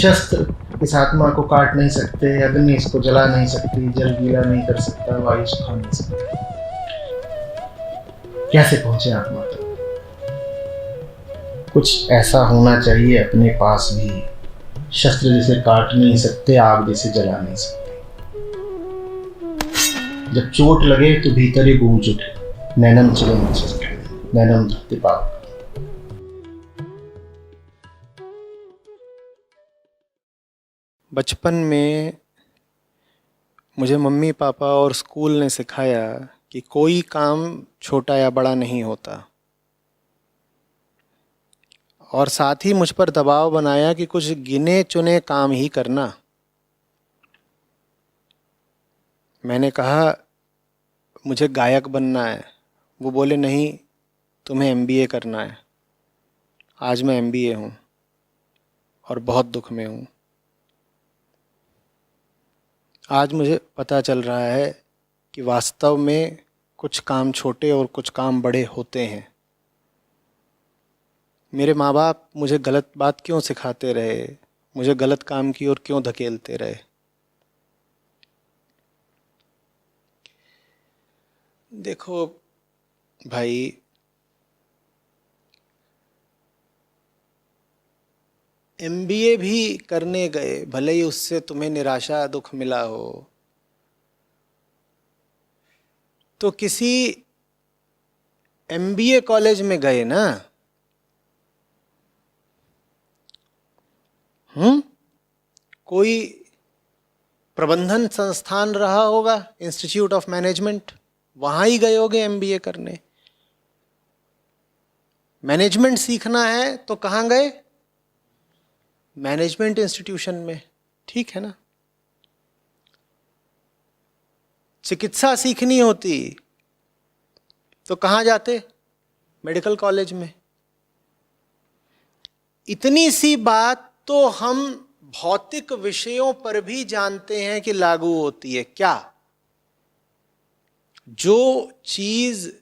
शस्त्र इस आत्मा को काट नहीं सकते, अग्नि इसको जला नहीं सकती, जल गीला नहीं कर सकता, वायु सुखा नहीं सकता। कैसे पहुंचे आत्मा तक? कुछ ऐसा होना चाहिए अपने पास भी, शस्त्र जिसे काट नहीं सकते, आग जिसे जला नहीं सकते। जब चोट लगे तो भीतर ही गूंज उठे, नैनम चिलम नैनम धरती पाप। बचपन में मुझे मम्मी पापा और स्कूल ने सिखाया कि कोई काम छोटा या बड़ा नहीं होता, और साथ ही मुझ पर दबाव बनाया कि कुछ गिने चुने काम ही करना। मैंने कहा मुझे गायक बनना है। वो बोले नहीं, तुम्हें MBA करना है। आज मैं MBA हूँ और बहुत दुख में हूँ। आज मुझे पता चल रहा है कि वास्तव में कुछ काम छोटे और कुछ काम बड़े होते हैं। मेरे माँ बाप मुझे गलत बात क्यों सिखाते रहे, मुझे गलत काम की ओर क्यों धकेलते रहे? देखो भाई, MBA भी करने गए, भले ही उससे तुम्हें निराशा दुख मिला हो, तो किसी MBA कॉलेज में गए ना। कोई प्रबंधन संस्थान रहा होगा, इंस्टीट्यूट ऑफ मैनेजमेंट, वहां ही गए होगे MBA करने। मैनेजमेंट सीखना है तो कहाँ गए? मैनेजमेंट इंस्टीट्यूशन में, ठीक है ना। चिकित्सा सीखनी होती तो कहाँ जाते? मेडिकल कॉलेज में। इतनी सी बात तो हम भौतिक विषयों पर भी जानते हैं कि लागू होती है। क्या? जो चीज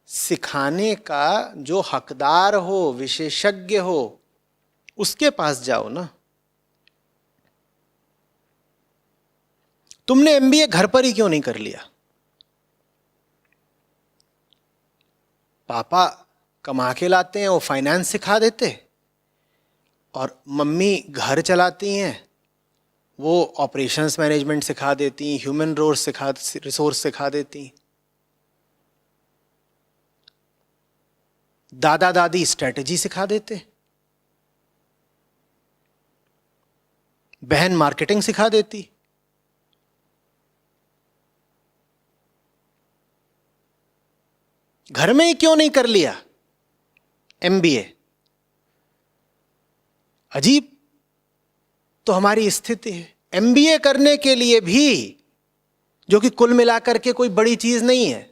सिखाने का जो हकदार हो, विशेषज्ञ हो, उसके पास जाओ ना। तुमने MBA घर पर ही क्यों नहीं कर लिया? पापा कमा के लाते हैं, वो फाइनेंस सिखा देते, और मम्मी घर चलाती हैं, वो ऑपरेशंस मैनेजमेंट सिखा देती, ह्यूमन रिसोर्स सिखा देती। दादा दादी स्ट्रेटजी सिखा देते, बहन मार्केटिंग सिखा देती। घर में ही क्यों नहीं कर लिया MBA? अजीब तो हमारी स्थिति है। MBA करने के लिए भी, जो कि कुल मिलाकर के कोई बड़ी चीज नहीं है,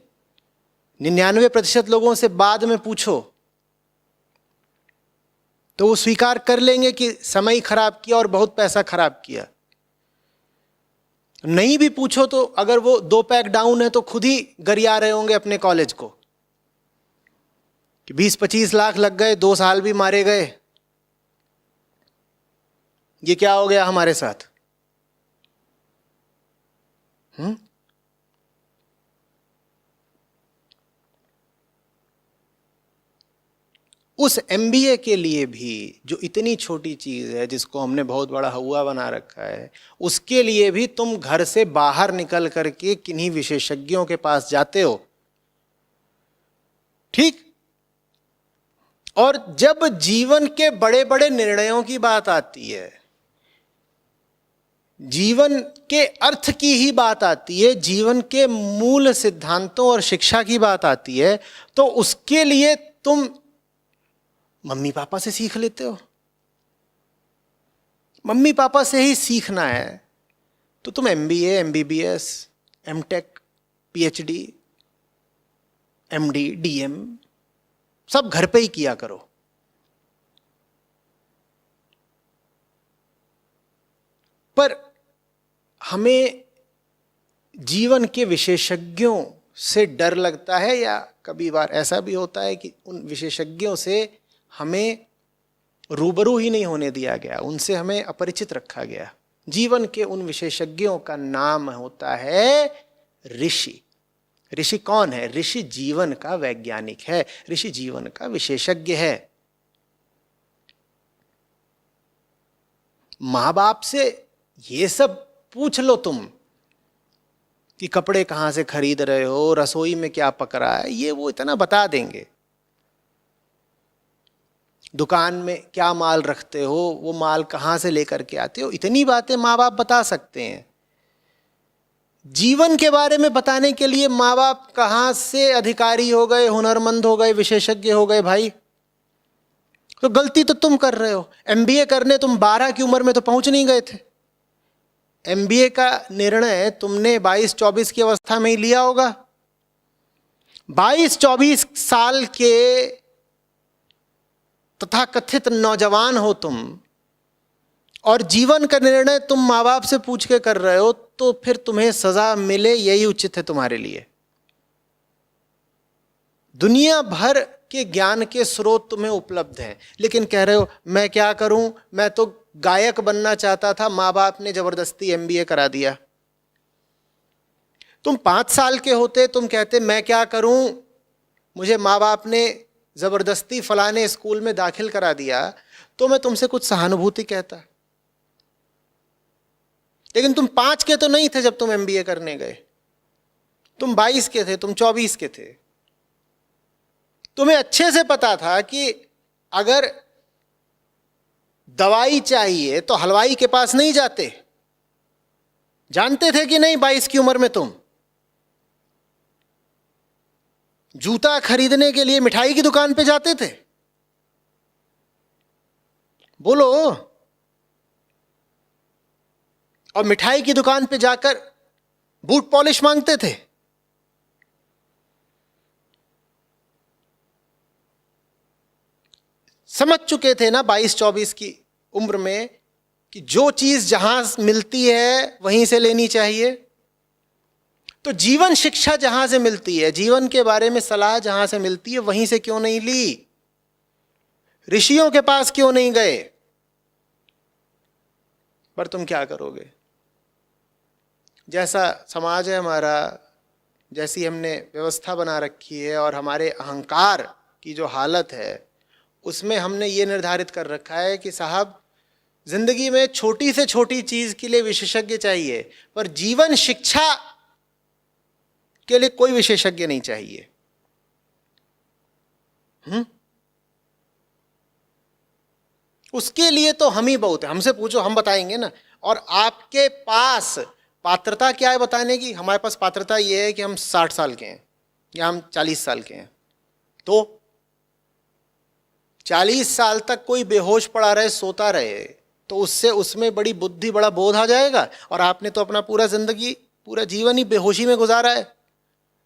99% लोगों से बाद में पूछो तो वो स्वीकार कर लेंगे कि समय खराब किया और बहुत पैसा खराब किया। नहीं भी पूछो तो अगर वो 2 पैक डाउन है तो खुद ही गरिया रहे होंगे अपने कॉलेज को कि 20-25 लाख लग गए, 2 साल भी मारे गए, ये क्या हो गया हमारे साथ? उस MBA के लिए भी, जो इतनी छोटी चीज है जिसको हमने बहुत बड़ा हुआ बना रखा है, उसके लिए भी तुम घर से बाहर निकल करके किन्हीं विशेषज्ञों के पास जाते हो, ठीक? और जब जीवन के बड़े बड़े निर्णयों की बात आती है, जीवन के अर्थ की ही बात आती है, जीवन के मूल सिद्धांतों और शिक्षा की बात आती है, तो उसके लिए तुम मम्मी पापा से सीख लेते हो। मम्मी पापा से ही सीखना है तो तुम MBA, MBBS, MTech, PhD, MD, DM सब घर पे ही किया करो। पर हमें जीवन के विशेषज्ञों से डर लगता है, या कभी बार ऐसा भी होता है कि उन विशेषज्ञों से हमें रूबरू ही नहीं होने दिया गया, उनसे हमें अपरिचित रखा गया। जीवन के उन विशेषज्ञों का नाम होता है ऋषि। ऋषि कौन है? ऋषि जीवन का वैज्ञानिक है, ऋषि जीवन का विशेषज्ञ है। मां बाप से ये सब पूछ लो तुम कि कपड़े कहां से खरीद रहे हो, रसोई में क्या पक रहा है, ये वो इतना बता देंगे। दुकान में क्या माल रखते हो, वो माल कहां से लेकर के आते हो, इतनी बातें माँ बाप बता सकते हैं। जीवन के बारे में बताने के लिए माँ बाप कहां से अधिकारी हो गए, हुनरमंद हो गए, विशेषज्ञ हो गए भाई? तो गलती तो तुम कर रहे हो। एमबीए करने तुम 12 की उम्र में तो पहुंच नहीं गए थे। एमबीए का निर्णय तुमने 22-24 की अवस्था में ही लिया होगा। 22-24 साल के तथाकथित नौजवान हो तुम, और जीवन का निर्णय तुम माँ बाप से पूछ के कर रहे हो, तो फिर तुम्हें सजा मिले यही उचित है तुम्हारे लिए। दुनिया भर के ज्ञान के स्रोत तुम्हें उपलब्ध हैं, लेकिन कह रहे हो मैं क्या करूं, मैं तो गायक बनना चाहता था, माँ बाप ने जबरदस्ती एमबीए करा दिया। तुम 5 साल के होते, तुम कहते मैं क्या करूं, मुझे माँ बाप ने जबरदस्ती फलाने स्कूल में दाखिल करा दिया, तो मैं तुमसे कुछ सहानुभूति कहता। लेकिन तुम 5 के तो नहीं थे जब तुम एमबीए करने गए, तुम 22 के थे, तुम 24 के थे। तुम्हें अच्छे से पता था कि अगर दवाई चाहिए तो हलवाई के पास नहीं जाते। जानते थे कि नहीं 22 की उम्र में तुम? जूता खरीदने के लिए मिठाई की दुकान पे जाते थे? बोलो। और मिठाई की दुकान पे जाकर बूट पॉलिश मांगते थे। समझ चुके थे ना 22-24 की उम्र में कि जो चीज जहां मिलती है वहीं से लेनी चाहिए। तो जीवन शिक्षा जहां से मिलती है, जीवन के बारे में सलाह जहां से मिलती है, वहीं से क्यों नहीं ली? ऋषियों के पास क्यों नहीं गए? पर तुम क्या करोगे? जैसा समाज है हमारा, जैसी हमने व्यवस्था बना रखी है, और हमारे अहंकार की जो हालत है, उसमें हमने ये निर्धारित कर रखा है कि साहब जिंदगी में छोटी से छोटी चीज के लिए विशेषज्ञ चाहिए, पर जीवन शिक्षा के लिए कोई विशेषज्ञ नहीं चाहिए। उसके लिए तो हम ही बहुत है, हमसे पूछो हम बताएंगे ना। और आपके पास पात्रता क्या है बताने की? हमारे पास पात्रता यह है कि हम 60 साल के हैं या हम 40 साल के हैं। तो 40 साल तक कोई बेहोश पड़ा रहे, सोता रहे, तो उससे उसमें बड़ी बुद्धि, बड़ा बोध आ जाएगा। और आपने तो अपना पूरा जिंदगी, पूरा जीवन ही बेहोशी में गुजारा है।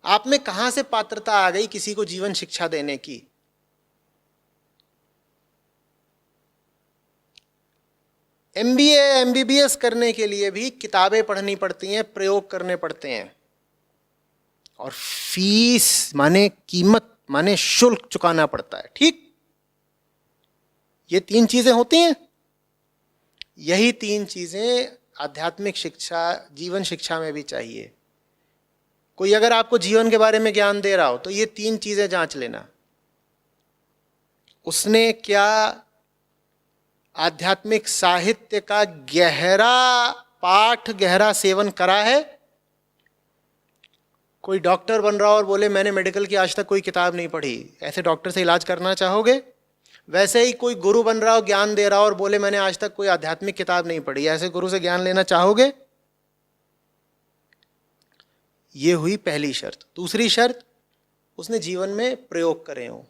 आप में कहां से पात्रता आ गई किसी को जीवन शिक्षा देने की? एमबीए एमबीबीएस करने के लिए भी किताबें पढ़नी पड़ती हैं, प्रयोग करने पड़ते हैं, और फीस माने कीमत माने शुल्क चुकाना पड़ता है। ठीक, ये 3 चीजें होती हैं। यही 3 चीजें आध्यात्मिक शिक्षा, जीवन शिक्षा में भी चाहिए। कोई अगर आपको जीवन के बारे में ज्ञान दे रहा हो तो ये 3 चीजें जांच लेना। उसने क्या आध्यात्मिक साहित्य का गहरा पाठ, गहरा सेवन करा है? कोई डॉक्टर बन रहा हो और बोले मैंने मेडिकल की आज तक कोई किताब नहीं पढ़ी, ऐसे डॉक्टर से इलाज करना चाहोगे? वैसे ही कोई गुरु बन रहा हो, ज्ञान दे रहा हो और बोले मैंने आज तक कोई आध्यात्मिक किताब नहीं पढ़ी, ऐसे गुरु से ज्ञान लेना चाहोगे? ये हुई पहली शर्त। दूसरी शर्त, उसने जीवन में प्रयोग करे हो।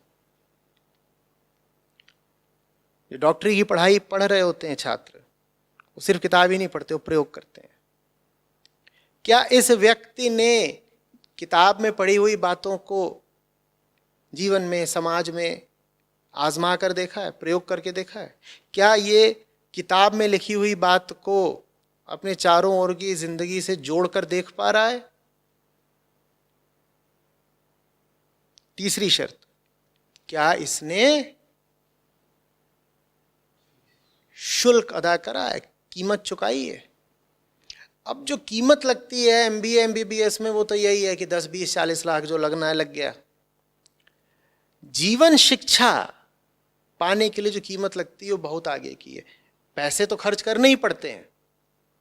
जो डॉक्टरी की पढ़ाई पढ़ रहे होते हैं छात्र, वो सिर्फ किताब ही नहीं पढ़ते, वो प्रयोग करते हैं। क्या इस व्यक्ति ने किताब में पढ़ी हुई बातों को जीवन में, समाज में आजमा कर देखा है, प्रयोग करके देखा है? क्या ये किताब में लिखी हुई बात को अपने चारों ओर की जिंदगी से जोड़कर देख पा रहा है? तीसरी शर्त, क्या इसने शुल्क अदा करा है, कीमत चुकाई है। अब जो कीमत लगती है एमबीए एमबीबीएस में, वो तो यही है कि 10 20 40 लाख जो लगना है लग गया। जीवन शिक्षा पाने के लिए जो कीमत लगती है वो बहुत आगे की है। पैसे तो खर्च करने ही पड़ते हैं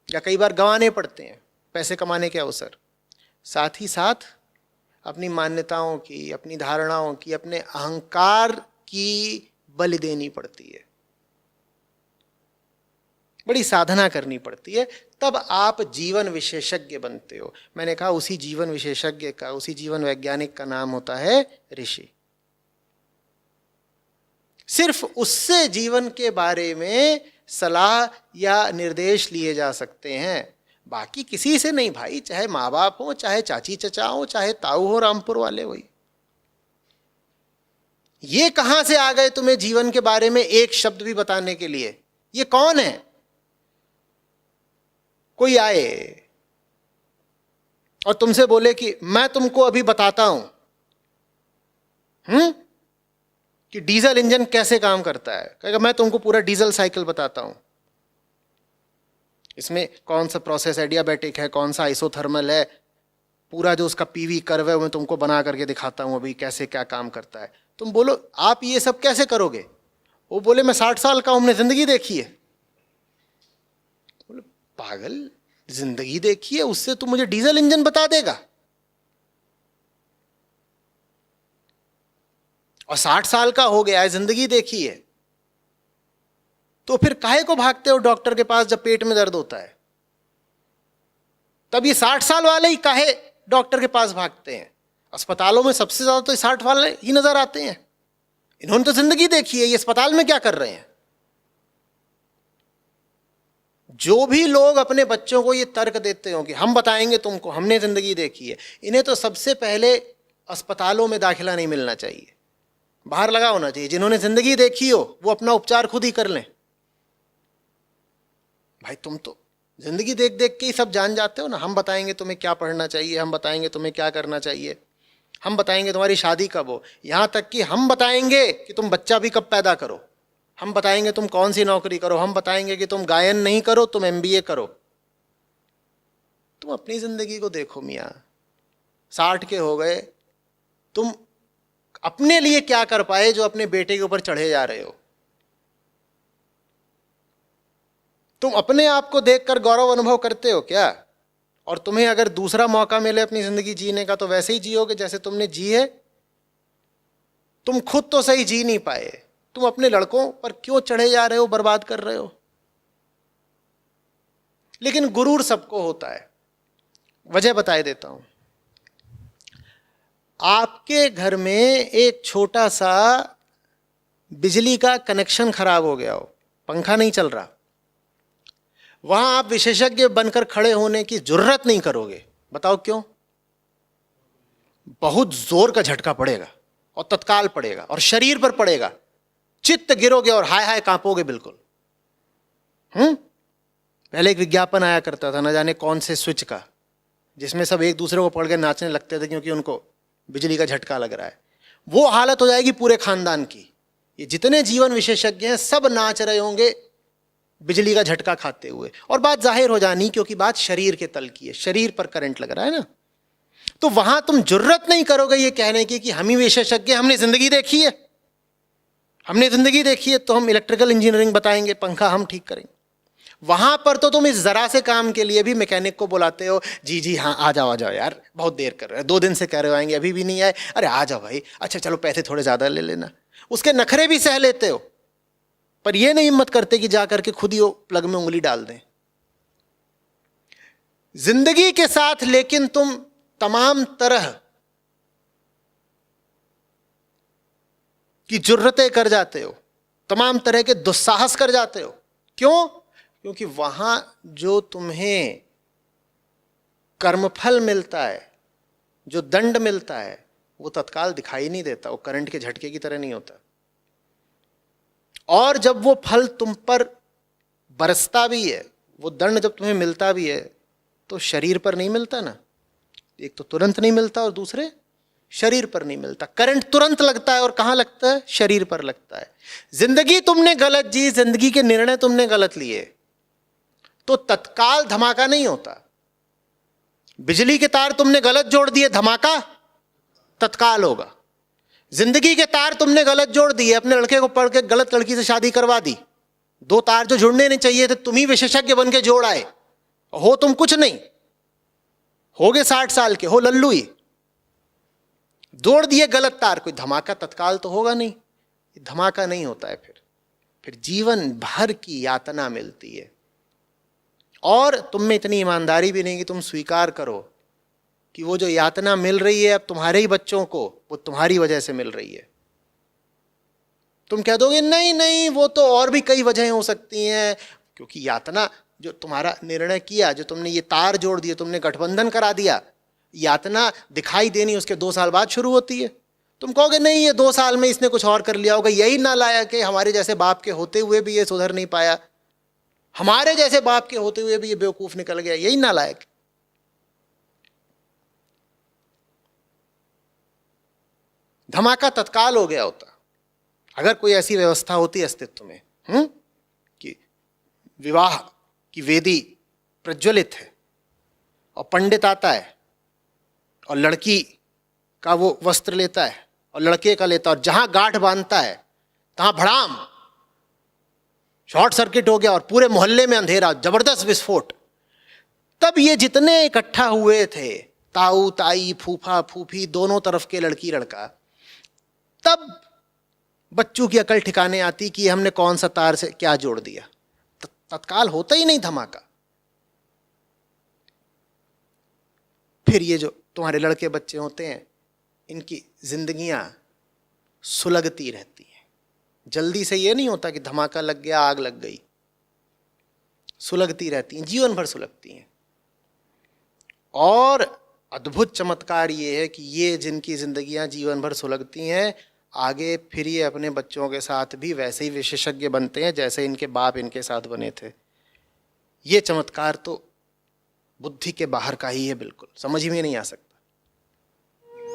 या कई बार गंवाने पड़ते हैं पैसे कमाने के अवसर, साथ ही साथ अपनी मान्यताओं की, अपनी धारणाओं की, अपने अहंकार की बलि देनी पड़ती है, बड़ी साधना करनी पड़ती है, तब आप जीवन विशेषज्ञ बनते हो। मैंने कहा उसी जीवन विशेषज्ञ का, उसी जीवन वैज्ञानिक का नाम होता है ऋषि। सिर्फ उससे जीवन के बारे में सलाह या निर्देश लिए जा सकते हैं, बाकी किसी से नहीं भाई, चाहे माँ बाप हो, चाहे चाची चचा हो, चाहे ताऊ हो रामपुर वाले। वही ये कहां से आ गए तुम्हें जीवन के बारे में एक शब्द भी बताने के लिए? ये कौन है? कोई आए और तुमसे बोले कि मैं तुमको अभी बताता हूं कि डीजल इंजन कैसे काम करता है, कहेगा मैं तुमको पूरा डीजल साइकिल बताता हूं, इसमें कौन सा प्रोसेस एडियाबैटिक है, कौन सा आइसोथर्मल है, पूरा जो उसका पीवी कर्व है मैं तुमको बना करके दिखाता हूं अभी कैसे क्या काम करता है। तुम बोलो आप ये सब कैसे करोगे? वो बोले मैं 60 साल का हूं, हमने जिंदगी देखी है। बोले पागल, जिंदगी देखी है उससे तू मुझे डीजल इंजन बता देगा? और 60 साल का हो गया है, जिंदगी देखी है, तो फिर काहे को भागते हो डॉक्टर के पास जब पेट में दर्द होता है? तब ये 60 साल वाले ही काहे डॉक्टर के पास भागते हैं? अस्पतालों में सबसे ज्यादा तो 60 वाले ही नजर आते हैं। इन्होंने तो जिंदगी देखी है, ये अस्पताल में क्या कर रहे हैं? जो भी लोग अपने बच्चों को ये तर्क देते हो कि हम बताएंगे तुमको, हमने जिंदगी देखी है, इन्हें तो सबसे पहले अस्पतालों में दाखिला नहीं मिलना चाहिए, बाहर लगा होना चाहिए। जिन्होंने जिंदगी देखी हो वो अपना उपचार खुद ही कर लें। भाई तुम तो जिंदगी देख देख के ही सब जान जाते हो ना। हम बताएंगे तुम्हें क्या पढ़ना चाहिए, हम बताएंगे तुम्हें क्या करना चाहिए, हम बताएंगे तुम्हारी शादी कब हो, यहां तक कि हम बताएंगे कि तुम बच्चा भी कब पैदा करो, हम बताएंगे तुम कौन सी नौकरी करो, हम बताएंगे कि तुम गायन नहीं करो, तुम एमबीए करो। तुम अपनी जिंदगी को देखो मियाँ, 60 के हो गए, तुम अपने लिए क्या कर पाए जो अपने बेटे के ऊपर चढ़े जा रहे हो? तुम अपने आप को देखकर गौरव अनुभव करते हो क्या? और तुम्हें अगर दूसरा मौका मिले अपनी जिंदगी जीने का तो वैसे ही जियोगे जैसे तुमने जी है? तुम खुद तो सही जी नहीं पाए, तुम अपने लड़कों पर क्यों चढ़े जा रहे हो, बर्बाद कर रहे हो? लेकिन गुरूर सबको होता है। वजह बताए देता हूं। आपके घर में एक छोटा सा बिजली का कनेक्शन खराब हो गया हो, पंखा नहीं चल रहा, वहां आप विशेषज्ञ बनकर खड़े होने की जरूरत नहीं करोगे। बताओ क्यों? बहुत जोर का झटका पड़ेगा और तत्काल पड़ेगा और शरीर पर पड़ेगा, चित्त गिरोगे और हाय हाय कांपोगे बिल्कुल। पहले एक विज्ञापन आया करता था, न जाने कौन से स्विच का, जिसमें सब एक दूसरे को पकड़ के नाचने लगते थे क्योंकि उनको बिजली का झटका लग रहा है। वो हालत हो जाएगी पूरे खानदान की। ये जितने जीवन विशेषज्ञ हैं सब नाच रहे होंगे बिजली का झटका खाते हुए, और बात जाहिर हो जानी क्योंकि बात शरीर के तल की है, शरीर पर करंट लग रहा है ना। तो वहां तुम जुर्रत नहीं करोगे ये कहने की कि हम ही विशेषज्ञ, हमने जिंदगी देखी है, हमने जिंदगी देखी है तो हम इलेक्ट्रिकल इंजीनियरिंग बताएंगे, पंखा हम ठीक करेंगे। वहां पर तो तुम इस जरा से काम के लिए भी मैकेनिक को बुलाते हो, जी जी हाँ आ जाओ यार, बहुत देर कर रहे हैं, 2 दिन से कह रहे हो आएंगे, अभी भी नहीं आए, अरे आ जाओ भाई, अच्छा चलो पैसे थोड़े ज्यादा ले लेना। उसके नखरे भी सह लेते हो, पर यह नहीं हिम्मत करते कि जाकर के खुद ही वो प्लग में उंगली डाल दें। जिंदगी के साथ लेकिन तुम तमाम तरह की जुर्रतें कर जाते हो, तमाम तरह के दुस्साहस कर जाते हो। क्यों? क्योंकि वहां जो तुम्हें कर्मफल मिलता है, जो दंड मिलता है, वो तत्काल दिखाई नहीं देता, वो करंट के झटके की तरह नहीं होता। और जब वो फल तुम पर बरसता भी है, वो दंड जब तुम्हें मिलता भी है, तो शरीर पर नहीं मिलता ना, एक तो तुरंत नहीं मिलता और दूसरे शरीर पर नहीं मिलता। करंट तुरंत लगता है और कहाँ लगता है? शरीर पर लगता है। जिंदगी तुमने गलत जी, जिंदगी के निर्णय तुमने गलत लिए तो तत्काल धमाका नहीं होता। बिजली के तार तुमने गलत जोड़ दिए, धमाका तत्काल होगा। जिंदगी के तार तुमने गलत जोड़ दिए, अपने लड़के को पढ़ के गलत लड़की से शादी करवा दी, दो तार जो जुड़ने नहीं चाहिए थे तुम ही विशेषज्ञ बन के जोड़ आए, हो तुम कुछ नहीं, हो गए 60 साल के, हो लल्लू ही, जोड़ दिए गलत तार, कोई धमाका तत्काल तो होगा नहीं, धमाका नहीं होता है। फिर जीवन भर की यातना मिलती है और तुम में इतनी ईमानदारी भी नहीं कि तुम स्वीकार करो कि वो जो यातना मिल रही है अब तुम्हारे ही बच्चों को, वो तुम्हारी वजह से मिल रही है। तुम कह दोगे नहीं नहीं वो तो और भी कई वजहें हो सकती हैं, क्योंकि यातना जो तुम्हारा निर्णय किया, जो तुमने ये तार जोड़ दिए, तुमने गठबंधन करा दिया, यातना दिखाई देनी उसके 2 साल बाद शुरू होती है। तुम कहोगे नहीं ये 2 साल में इसने कुछ और कर लिया होगा, यही ना लाया कि हमारे जैसे बाप के होते हुए भी ये सुधर नहीं पाया, हमारे जैसे बाप के होते हुए भी ये बेवकूफ निकल गया, यही ना लायक। धमाका तत्काल हो गया होता अगर कोई ऐसी व्यवस्था होती अस्तित्व में कि विवाह की वेदी प्रज्वलित है और पंडित आता है और लड़की का वो वस्त्र लेता है और लड़के का लेता है और जहां गांठ बांधता है तहां भड़ाम शॉर्ट सर्किट हो गया और पूरे मोहल्ले में अंधेरा, जबरदस्त विस्फोट। तब ये जितने इकट्ठा हुए थे, ताऊ ताई, फूफा फूफी, दोनों तरफ के लड़की लड़का, तब बच्चों की अकल ठिकाने आती कि हमने कौन सा तार से क्या जोड़ दिया। तत्काल होता ही नहीं धमाका। फिर ये जो तुम्हारे लड़के बच्चे होते हैं, इनकी जिंदगियां सुलगती रहती हैं। जल्दी से ये नहीं होता कि धमाका लग गया, आग लग गई, सुलगती रहती हैं, जीवन भर सुलगती हैं। और अद्भुत चमत्कार ये है कि ये जिनकी जिंदगियां जीवन भर सुलगती हैं, आगे फिर ये अपने बच्चों के साथ भी वैसे ही विशेषज्ञ बनते हैं जैसे इनके बाप इनके साथ बने थे। ये चमत्कार तो बुद्धि के बाहर का ही है, बिल्कुल समझ में नहीं आ सकता।